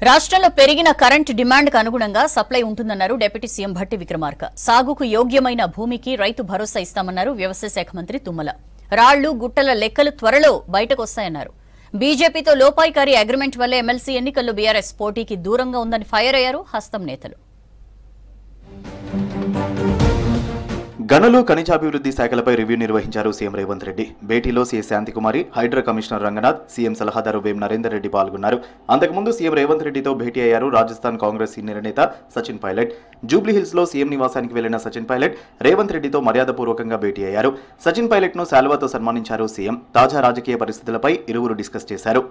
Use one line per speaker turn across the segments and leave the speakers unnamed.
రాష్ట్రంలో పెరిగిన కరెంట్ డిమాండ్కు అనుగుణంగా సప్లై ఉంటుందన్నారు డిప్యూటీ సీఎం భట్టి విక్రమార్క. సాగుకు యోగ్యమైన భూమికి రైతు భరోసా ఇస్తామన్నారు వ్యవసాయ శాఖ మంత్రి తుమ్మల. రాళ్లు గుట్టల లెక్కలు త్వరలో బయటకు వస్తాయన్నారు. బీజేపీతో లోపాయికారి అగ్రిమెంట్ వల్లే ఎమ్మెల్సీ ఎన్నికల్లో బీఆర్ఎస్ పోటీకి దూరంగా ఉందని ఫైర్ అయ్యారు హస్తం నేతలు.
గనులు ఖనిజాభివృద్ధి శాఖలపై రివ్యూ నిర్వహించారు సీఎం రేవంత్ రెడ్డి. భేటీలో CS Shantikumari, HYDRAA commissioner Ranganath, CM సలహాదారు వేం నరేందర్ రెడ్డి పాల్గొన్నారు. అంతకుముందు సీఎం రేవంత్ రెడ్డితో భేటీ అయ్యారు రాజస్థాన్ కాంగ్రెస్ సీనియర్ నేత సచిన్ పైలట్. జూబ్లీహిల్స్ లో సీఎం నివాసానికి వెళ్లిన సచిన్ పైలట్ రేవంత్ రెడ్డితో మర్యాదపూర్వకంగా భేటీ అయ్యారు. సచిన్ పైలట్ ను శాల్వాతో సన్మానించారు సీఎం. తాజా రాజకీయ పరిస్థితులపై ఇరువురు డిస్కస్ చేశారు.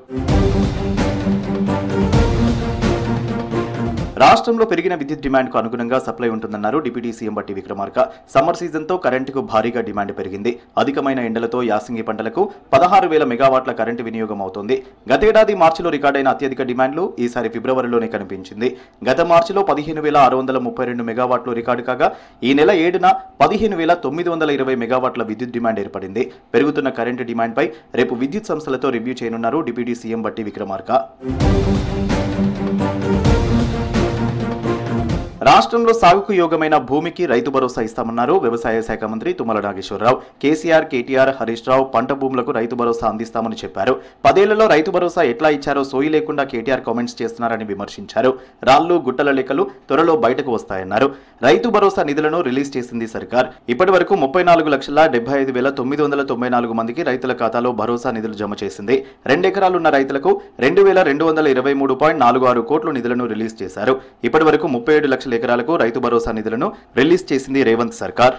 రాష్ట్రంలో పెరిగిన విద్యుత్ డిమాండ్కు అనుగుణంగా సప్లై ఉంటుందన్నారు deputy CM Bhatti Vikramarka. Summer సీజన్తో కరెంటుకు భారీగా డిమాండ్ పెరిగింది. అధికమైన ఎండలతో యాసంగి పంటలకు 16,000 మెగావాట్ల కరెంటు వినియోగం అవుతోంది. గతేడాది మార్చిలో రికార్డైన అత్యధిక డిమాండ్లు ఈసారి ఫిబ్రవరిలోనే కనిపించింది. గత మార్చిలో 15,632 మెగావాట్లు రికార్డు కాగా ఈ నెల 7న 15,920 మెగావాట్ల విద్యుత్ డిమాండ్ ఏర్పడింది. పెరుగుతున్న కరెంటు డిమాండ్పై రేపు విద్యుత్ సంస్థలతో రివ్యూ చేయనున్నారు డిప్యూటీ సీఎం భట్టి విక్రమార్క. రాష్ట్రంలో సాగుకు యోగమైన భూమికి రైతు భరోసా ఇస్తామన్నారు వ్యవసాయ శాఖ మంత్రి తుమ్మల నాగేశ్వరరావు. కేసీఆర్, కేటీఆర్, హరీష్ రావు పంట భూములకు రైతు భరోసా అందిస్తామని చెప్పారు. 10 ఏళ్లలో రైతు భరోసా ఎట్లా ఇచ్చారో సోయి లేకుండా కేటీఆర్ కామెంట్స్ చేస్తున్నారని విమర్శించారు. రాళ్లు గుట్టల లెక్కలు త్వరలో బయటకు వస్తాయన్నారు. రైతు భరోసా నిధులను రిలీజ్ చేసింది సర్కార్. ఇప్పటి వరకు 34,75,994 మందికి రైతుల ఖాతాలో భరోసా నిధులు జమ చేసింది. 2 ఎకరాలున్న రైతులకు 2,223.46 కోట్ల నిధులను రిలీజ్ చేశారు. ఇప్పటి వరకు 37 లక్షల ఎకరాలకు రైతు భరోసా నిధులను రిలీజ్ చేసింది రేవంత్ సర్కార్.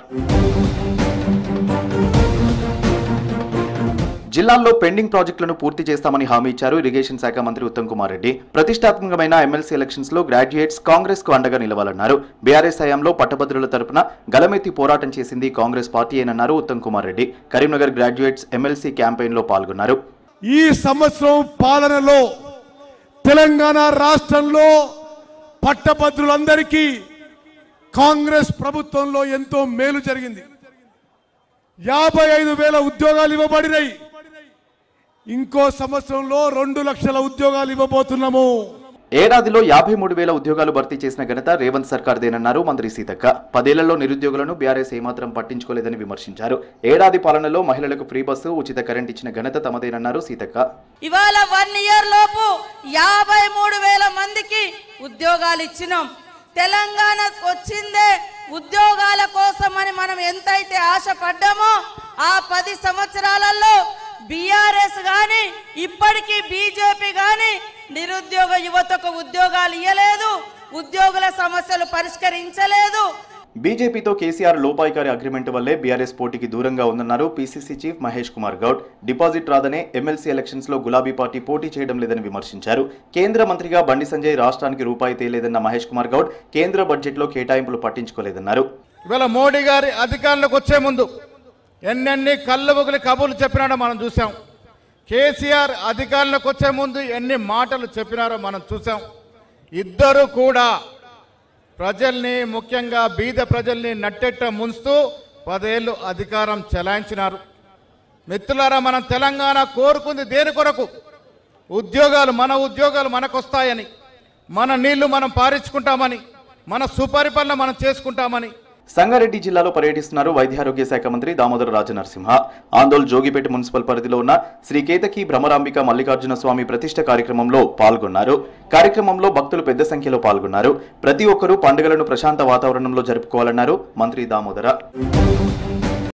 జిల్లాల్లో పెండింగ్ ప్రాజెక్టులను పూర్తి చేస్తామని హామీ ఇచ్చారు ఇరిగేషన్ శాఖ మంత్రి ఉత్తమ్ కుమార్ రెడ్డి. ప్రతిష్టాత్మకమైన ఎమ్మెల్సీ ఎలక్షన్స్ లో గ్రాడ్యుయేట్స్ కాంగ్రెస్ కు అండగా నిలవాలన్నారు. బీఆర్ఎస్ హయాంలో పట్టభద్రుల తరపున గలమెత్తి పోరాటం చేసింది కాంగ్రెస్ పార్టీయేనన్నారు Uttam Kumar Reddy. Karimnagar graduates MLC campaign లో పాల్గొన్నారు.
ఈ సంవత్సరం పాలనలో తెలంగాణ రాష్ట్రంలో పట్టభద్రులందరికీ కాంగ్రెస్ ప్రభుత్వంలో ఎంతో మేలు జరిగింది. 55,000 ఉద్యోగాలు ఇవ్వబడినాయి. ఇంకో సంవత్సరంలో 2 లక్షల ఉద్యోగాలు ఇవ్వబోతున్నాము.
ఏడాదిలో 53,000 ఉద్యోగాలు భర్తీ చేసిన ఘనత రేవంత్ సర్కార్దేనన్నారు మంత్రి సీతక్క. 10 ఏళ్లలో నిరుద్యోగులను బీఆర్ఎస్ ఏమాత్రం పట్టించుకోలేదని విమర్శించారు. ఏడాది పాలనలో మహిళలకు ఫ్రీ బస్సు, ఉచిత కరెంట్ ఇచ్చిన ఘనత తమదేనన్నారు సీతక్క.
ఇవాళ 1 ఇయర్ లోపు 53,000 మందికి ఉద్యోగాలు ఇచ్చినాం. తెలంగాణ వచ్చిందే ఉద్యోగాల కోసమని మనం ఎంతైతే ఆశపడ్డామో ఆ 10 సంవత్సరాలలో బీఆర్ఎస్ గాని ఇప్పటికీ బీజేపీ గాని నిరుద్యోగ యువతకు ఉద్యోగాలు ఇవ్వలేదు, ఉద్యోగుల సమస్యలు పరిష్కరించలేదు.
బీజేపీతో కేసీఆర్ లోపాయికారి అగ్రిమెంట్ వల్లే బీఆర్ఎస్ పోటీకి దూరంగా ఉందన్నారు PCC chief Mahesh Kumar Goud. Deposit రాదనే ఎమ్మెల్సీ ఎలక్షన్స్ లో గులాబీ పార్టీ పోటీ చేయడం లేదని విమర్శించారు. కేంద్ర మంత్రిగా బండి సంజయ్ రాష్ట్రానికి రూపాయి తేలేదన్న మహేష్ కుమార్ గౌడ్ కేంద్ర బడ్జెట్ లో కేటాయింపులు పట్టించుకోలేదన్నారు.
ఇవాళ మోడీ గారి అధికారంలోకి వచ్చే ముందు ఎన్నెన్ని కళ్ళబొగులి కబుర్లు చెప్పినాడో మనం చూసాం. కేసీఆర్ అధికారంలోకి వచ్చే ముందు ఎన్ని మాటలు చెప్పినారో మనం చూసాం. ఇద్దరు కూడా ప్రజల్ని, ముఖ్యంగా బీద ప్రజల్ని నట్టెట్ట ముంచుతూ 10 ఏళ్ళు అధికారం చెలాయించినారు. మిత్రులారా, మనం తెలంగాణ కోరుకుంది దేని కొరకు? ఉద్యోగాలు, మన ఉద్యోగాలు మనకొస్తాయని, మన నీళ్లు మనం పారించుకుంటామని, మన సుపరిపాలన మనం చేసుకుంటామని.
సంగారెడ్డి జిల్లాలో పర్యటిస్తున్నారు వైద్యారోగ్య శాఖ మంత్రి దామోదర రాజనరసింహ. ఆందోళ్ జోగిపేట మున్సిపల్ పరిధిలో ఉన్న శ్రీ కేతకి భ్రమరాంబిక మల్లికార్జున స్వామి ప్రతిష్ఠ కార్యక్రమంలో పాల్గొన్నారు. కార్యక్రమంలో భక్తులు పెద్ద సంఖ్యలో పాల్గొన్నారు. ప్రతి ఒక్కరూ పండుగలను ప్రశాంత వాతావరణంలో జరుపుకోవాలన్నారు మంత్రి దామోదర.